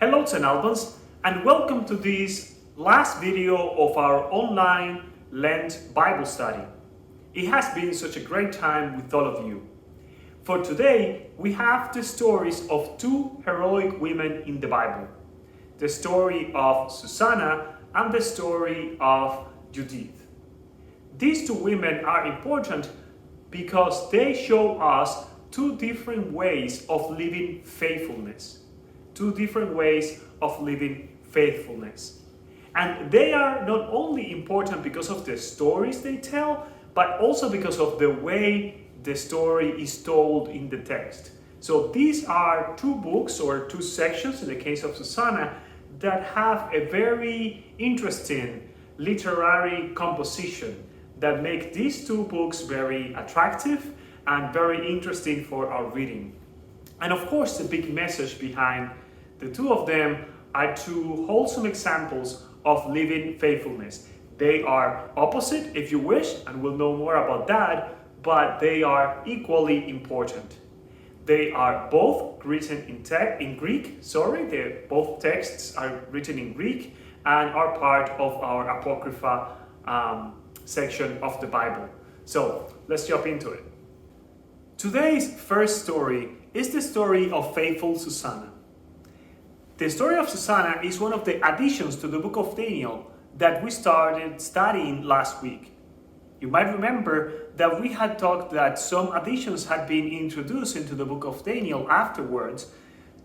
Hello St. Albans, and welcome to this last video of our online Lent Bible study. It has been such a great time with all of you. For today, we have the stories of two heroic women in the Bible. The story of Susanna and the story of Judith. These two women are important because they show us two different ways of living faithfulness. Two different ways of living faithfulness. And they are not only important because of the stories they tell, but also because of the way the story is told in the text. So these are two books or two sections in the case of Susanna that have a very interesting literary composition that make these two books very attractive and very interesting for our reading. And of course, the big message behind the two of them are two wholesome examples of living faithfulness. They are opposite, if you wish, and we'll know more about that, but they are equally important. They are both written in Greek. Both texts are written in Greek and are part of our Apocrypha section of the Bible. So let's jump into it. Today's first story is the story of faithful Susanna. The story of Susanna is one of the additions to the book of Daniel that we started studying last week. You might remember that we had talked that some additions had been introduced into the book of Daniel afterwards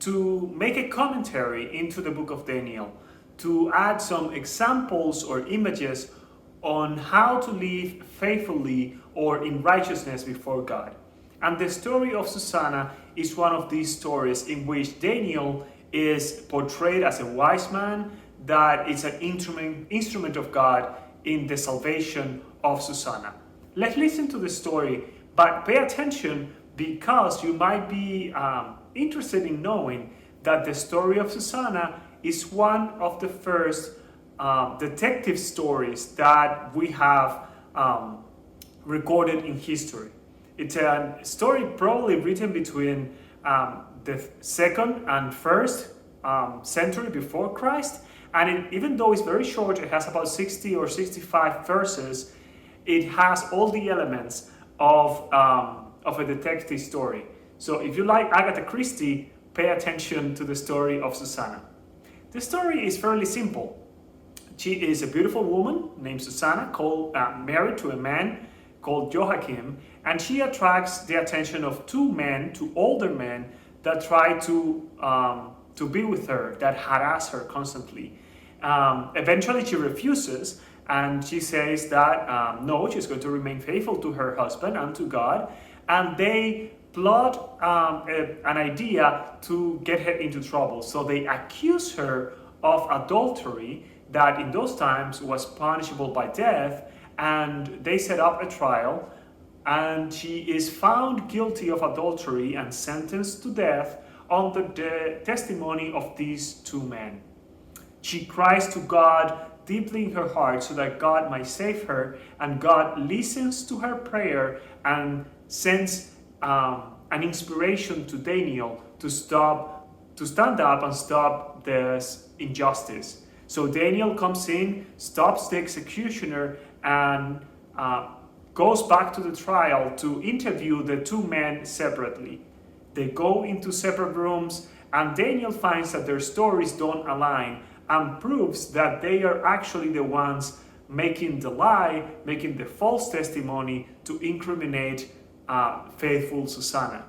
to make a commentary into the book of Daniel, to add some examples or images on how to live faithfully or in righteousness before God. And the story of Susanna is one of these stories in which Daniel is portrayed as a wise man that is an instrument of God in the salvation of Susanna. Let's listen to the story, but pay attention because you might be interested in knowing that the story of Susanna is one of the first detective stories that we have recorded in history. It's a story probably written between the second and first century before Christ, and even though it's very short, it has about 60 or 65 verses. It has all the elements of a detective story. So if you like Agatha Christie, pay attention to the story of Susanna. The story is fairly simple. She is a beautiful woman named Susanna, married to a man called Joachim, and she attracts the attention of two older men that try to be with her, that harass her constantly. Eventually she refuses, and she says that no, she's going to remain faithful to her husband and to God, and they plot an idea to get her into trouble. So they accuse her of adultery that in those times was punishable by death, and they set up a trial, and she is found guilty of adultery and sentenced to death on the testimony of these two men. She cries to God deeply in her heart so that God might save her, and God listens to her prayer and sends an inspiration to Daniel to stand up and stop this injustice. So Daniel comes in, stops the executioner, and goes back to the trial to interview the two men separately. They go into separate rooms, and Daniel finds that their stories don't align and proves that they are actually the ones making the lie, making the false testimony to incriminate faithful Susanna.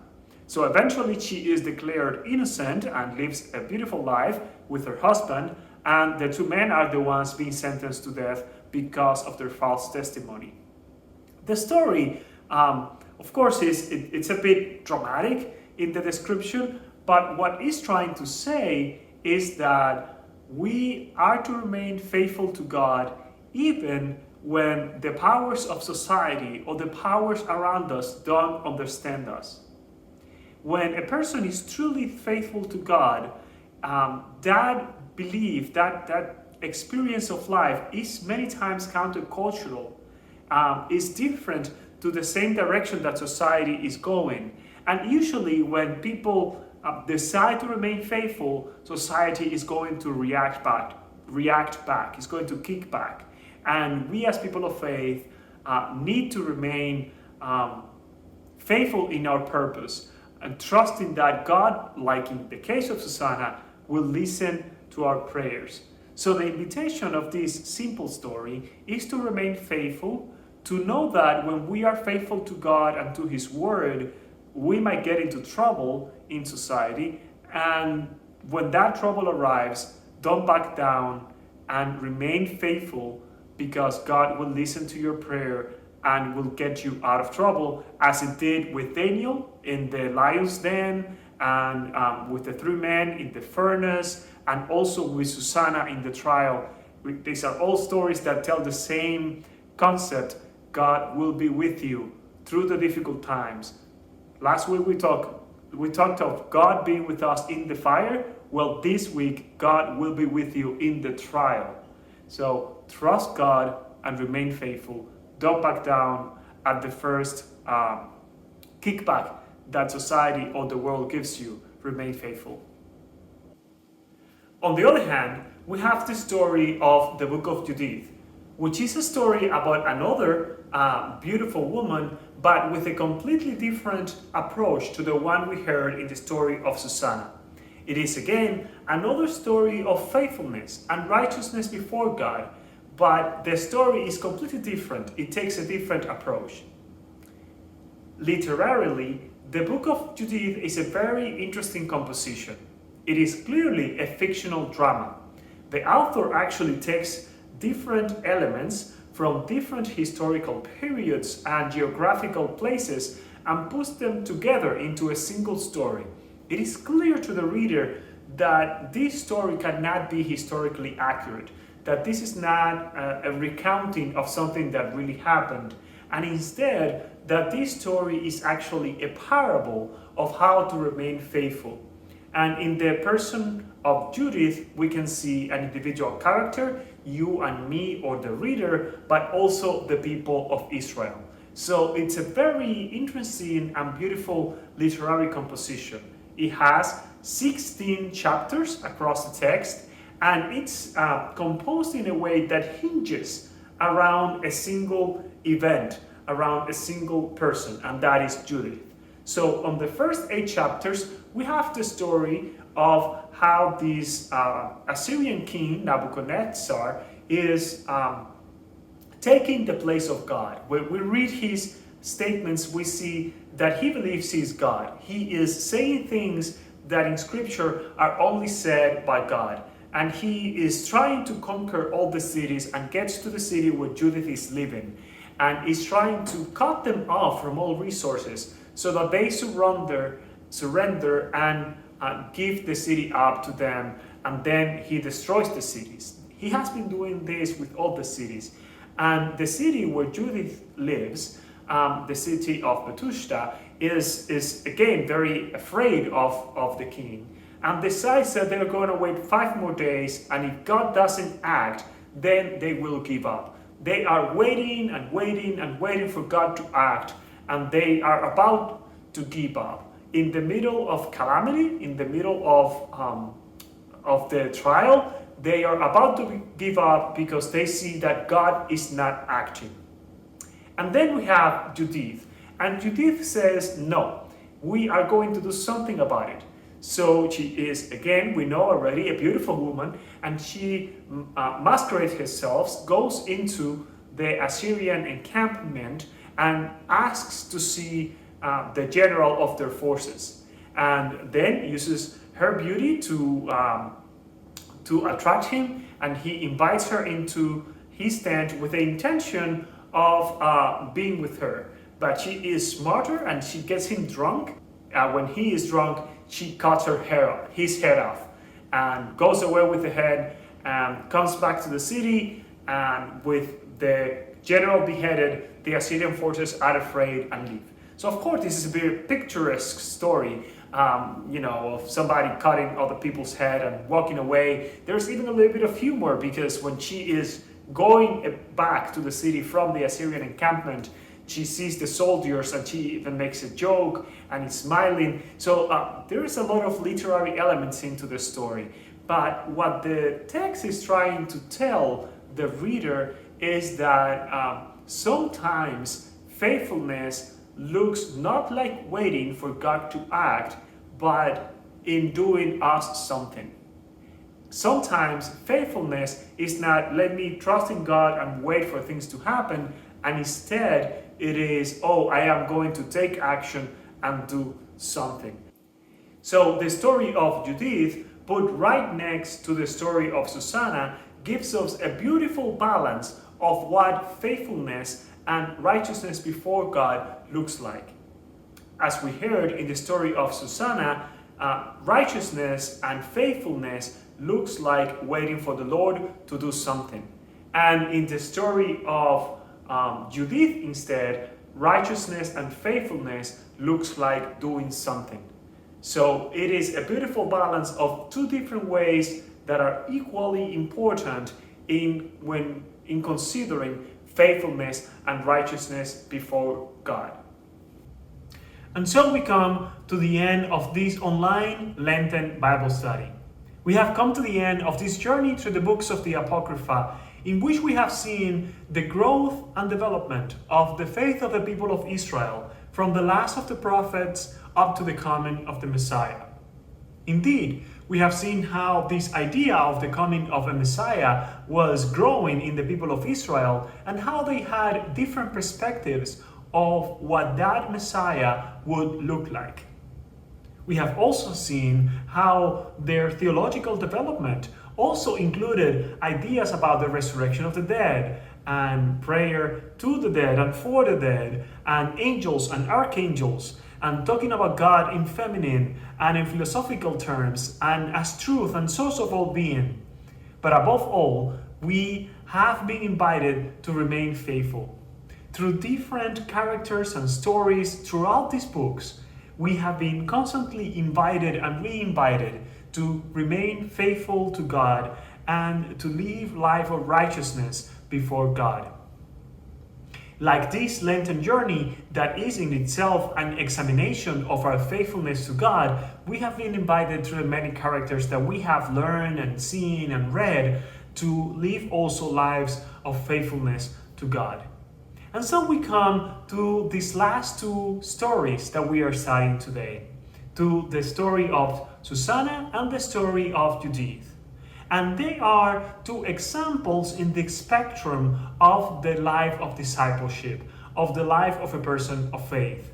So eventually she is declared innocent and lives a beautiful life with her husband, and the two men are the ones being sentenced to death because of their false testimony. The story, of course, it's a bit dramatic in the description, but what it's trying to say is that we are to remain faithful to God even when the powers of society or the powers around us don't understand us. When a person is truly faithful to God, that belief, that experience of life is many times countercultural, is different to the same direction that society is going. And usually when people decide to remain faithful, society is going to react back, it's going to kick back. And we as people of faith need to remain faithful in our purpose and trusting that God, like in the case of Susanna, will listen to our prayers. So the invitation of this simple story is to remain faithful, to know that when we are faithful to God and to His Word, we might get into trouble in society, and when that trouble arrives, don't back down and remain faithful, because God will listen to your prayer and will get you out of trouble, as it did with Daniel in the lion's den, and with the 3 men in the furnace, and also with Susanna in the trial. These are all stories that tell the same concept. God will be with you through the difficult times. Last week we talked of God being with us in the fire. Well, this week God will be with you in the trial. So trust God and remain faithful. Don't back down at the first kickback that society or the world gives you. Remain faithful. On the other hand, we have the story of the book of Judith, which is a story about another beautiful woman, but with a completely different approach to the one we heard in the story of Susanna. It is again another story of faithfulness and righteousness before God, but the story is completely different. It takes a different approach. Literarily, the book of Judith is a very interesting composition. It is clearly a fictional drama. The author actually takes different elements from different historical periods and geographical places and puts them together into a single story. It is clear to the reader that this story cannot be historically accurate, that this is not a recounting of something that really happened, and instead that this story is actually a parable of how to remain faithful. And in the person of Judith, we can see an individual character, you and me or the reader, but also the people of Israel. So it's a very interesting and beautiful literary composition. It has 16 chapters across the text, and it's composed in a way that hinges around a single event, around a single person, and that is Judith. So on the first 8 chapters, we have the story of how this Assyrian king, Nebuchadnezzar, is taking the place of God. When we read his statements, we see that he believes he is God. He is saying things that in Scripture are only said by God. And he is trying to conquer all the cities and gets to the city where Judith is living. And is trying to cut them off from all resources so that they surrender and give the city up to them, and then he destroys the cities. He has been doing this with all the cities. And the city where Judith lives, the city of Betushta, is again very afraid of the king, and decides that they're going to wait 5 more days, and if God doesn't act, then they will give up. They are waiting and waiting and waiting for God to act, and they are about to give up. In the middle of calamity, in the middle of the trial, they are about to give up because they see that God is not acting. And then we have Judith. And Judith says, no, we are going to do something about it. So she is, again, we know already, a beautiful woman, and she masquerades herself, goes into the Assyrian encampment and asks to see the general of their forces, and then uses her beauty to attract him, and he invites her into his tent with the intention of being with her. But she is smarter, and she gets him drunk. When he is drunk, she cuts his head off, and goes away with the head, and comes back to the city, and with the general beheaded, the Assyrian forces are afraid and leave. So of course this is a very picturesque story, of somebody cutting other people's head and walking away. There's even a little bit of humor, because when she is going back to the city from the Assyrian encampment, She sees the soldiers and she even makes a joke and is smiling. So there is a lot of literary elements into the story. But what the text is trying to tell the reader is that sometimes faithfulness looks not like waiting for God to act, but in doing us something. Sometimes faithfulness is not let me trust in God and wait for things to happen, and instead it is, oh, I am going to take action and do something. So the story of Judith, put right next to the story of Susanna, gives us a beautiful balance of what faithfulness and righteousness before God looks like. As we heard in the story of Susanna, righteousness and faithfulness looks like waiting for the Lord to do something. And in the story of Judith, instead, righteousness and faithfulness looks like doing something. So it is a beautiful balance of two different ways that are equally important in considering faithfulness and righteousness before God. And so we come to the end of this online Lenten Bible study. We have come to the end of this journey through the books of the Apocrypha, in which we have seen the growth and development of the faith of the people of Israel from the last of the prophets up to the coming of the Messiah. Indeed, we have seen how this idea of the coming of a Messiah was growing in the people of Israel and how they had different perspectives of what that Messiah would look like. We have also seen how their theological development also included ideas about the resurrection of the dead and prayer to the dead and for the dead and angels and archangels and talking about God in feminine and in philosophical terms and as truth and source of all being. But above all, we have been invited to remain faithful. Through different characters and stories throughout these books, we have been constantly invited and re-invited to remain faithful to God and to live life of righteousness before God. Like this Lenten journey that is in itself an examination of our faithfulness to God, we have been invited through the many characters that we have learned and seen and read to live also lives of faithfulness to God. And so we come to these last two stories that we are studying today, to the story of Susanna and the story of Judith. And they are two examples in the spectrum of the life of discipleship, of the life of a person of faith.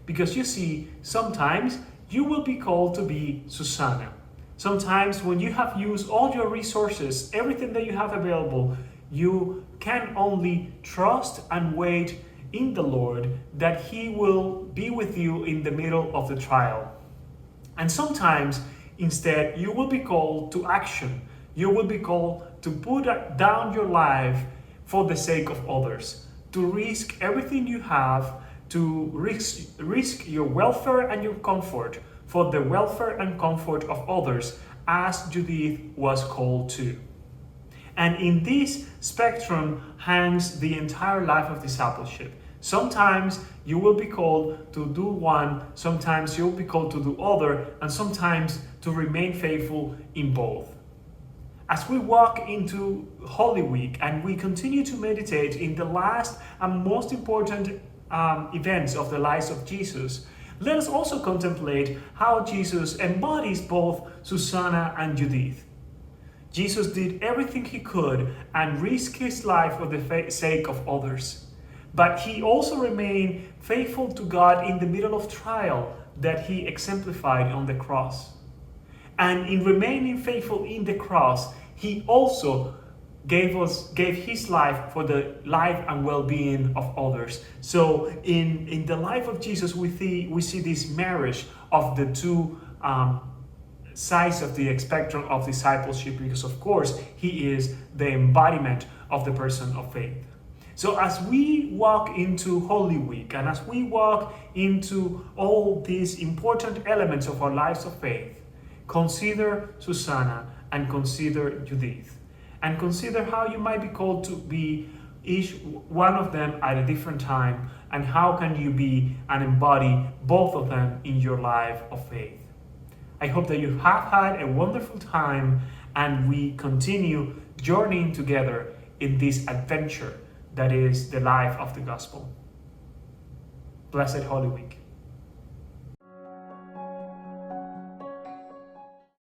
Because you see, sometimes you will be called to be Susanna. Sometimes when you have used all your resources, everything that you have available, you can only trust and wait in the Lord that He will be with you in the middle of the trial. And sometimes, instead, you will be called to action. You will be called to put down your life for the sake of others, to risk everything you have, to risk your welfare and your comfort for the welfare and comfort of others, as Judith was called to. And in this spectrum hangs the entire life of discipleship. Sometimes you will be called to do one, sometimes you'll be called to do other, and sometimes to remain faithful in both. As we walk into Holy Week and we continue to meditate in the last and most important events of the lives of Jesus, let us also contemplate how Jesus embodies both Susanna and Judith. Jesus did everything He could and risked His life for the sake of others. But He also remained faithful to God in the middle of trial that He exemplified on the cross. And in remaining faithful in the cross, He also gave His life for the life and well-being of others. So in the life of Jesus, we see this marriage of the two sides of the spectrum of discipleship, because of course He is the embodiment of the person of faith. So as we walk into Holy Week and as we walk into all these important elements of our lives of faith, consider Susanna and consider Judith, and consider how you might be called to be each one of them at a different time, and how can you be and embody both of them in your life of faith. I hope that you have had a wonderful time, and we continue journeying together in this adventure that is the life of the gospel. Blessed Holy Week.